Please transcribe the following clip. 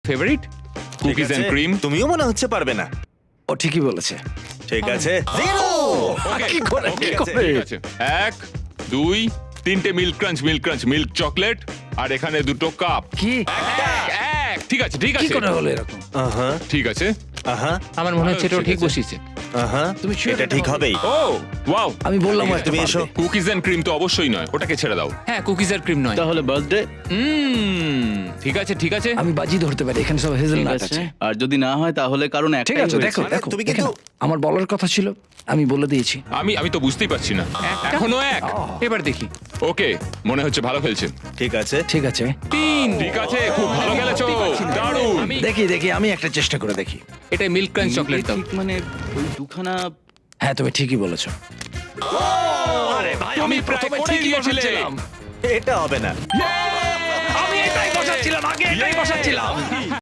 Favourite cookies and cream. তুমিও মনে হচ্ছে পারবে না। ও ঠিকই বলেছে। ঠিক আছে, জিরো। কি করে কি করে? ঠিক আছে, 1 2 3টে মিল্ক ক্রাঞ্চ মিল্ক চকলেট, আর এখানে 2টো কাপ। কি এক ঠিক আছে ঠিক কি আছে করে হলো এরকম? আহা ঠিক আছে। আহা আমার মনে হচ্ছে এটাও ঠিক ঠিক আছে। বসিয়েছে। আহা, তুমি sure এটা এটা ঠিক হবে? হবেই। ও ওয়াও, আমি বললাম ঠিক আছে, তুমি এসো। কুকিজ এন্ড ক্রিম তো অবশ্যই নয়, ওটাকে ছেড়ে দাও। হ্যাঁ, কুকিজ আর ক্রিম নয়। তাহলে বার্থডে ঠিক আছে ঠিক আছে। আমি বাজি ধরতে পারি, এখানে সব হেজেলনাট আছে। আর যদি না হয় তাহলে কারণ ঠিক একটাই আছে, হয়েছে। দেখো দেখো তুমি দেখে কিন্তু- নাও। আমার বলার কথা ছিল, আমি বলে দিয়েছি। আমি তো বুঝতেই পারছি না, এখনো এক। এবার দেখি। ওকে, মনে হচ্ছে ভালো খেলছেন। ঠিক আছে, ঠিক আছে, 3। ঠিক আছে, খুব ভালো খেলেছো, দারুণ। আমি দেখি আমি একটা চেষ্টা করে দেখি। এটা মিল্ক ক্রাঞ্চ চকলেট দাও। ঠিক মানে ওই দুখানা হ্যাঁ, তুমি ঠিকই বলেছো। তুমি প্রথমে ঠিকই বসাচ্ছিলাম। এটা হবে না। আমি এটাই বসাচ্ছিলাম, আগে এটাই বসাচ্ছিলাম।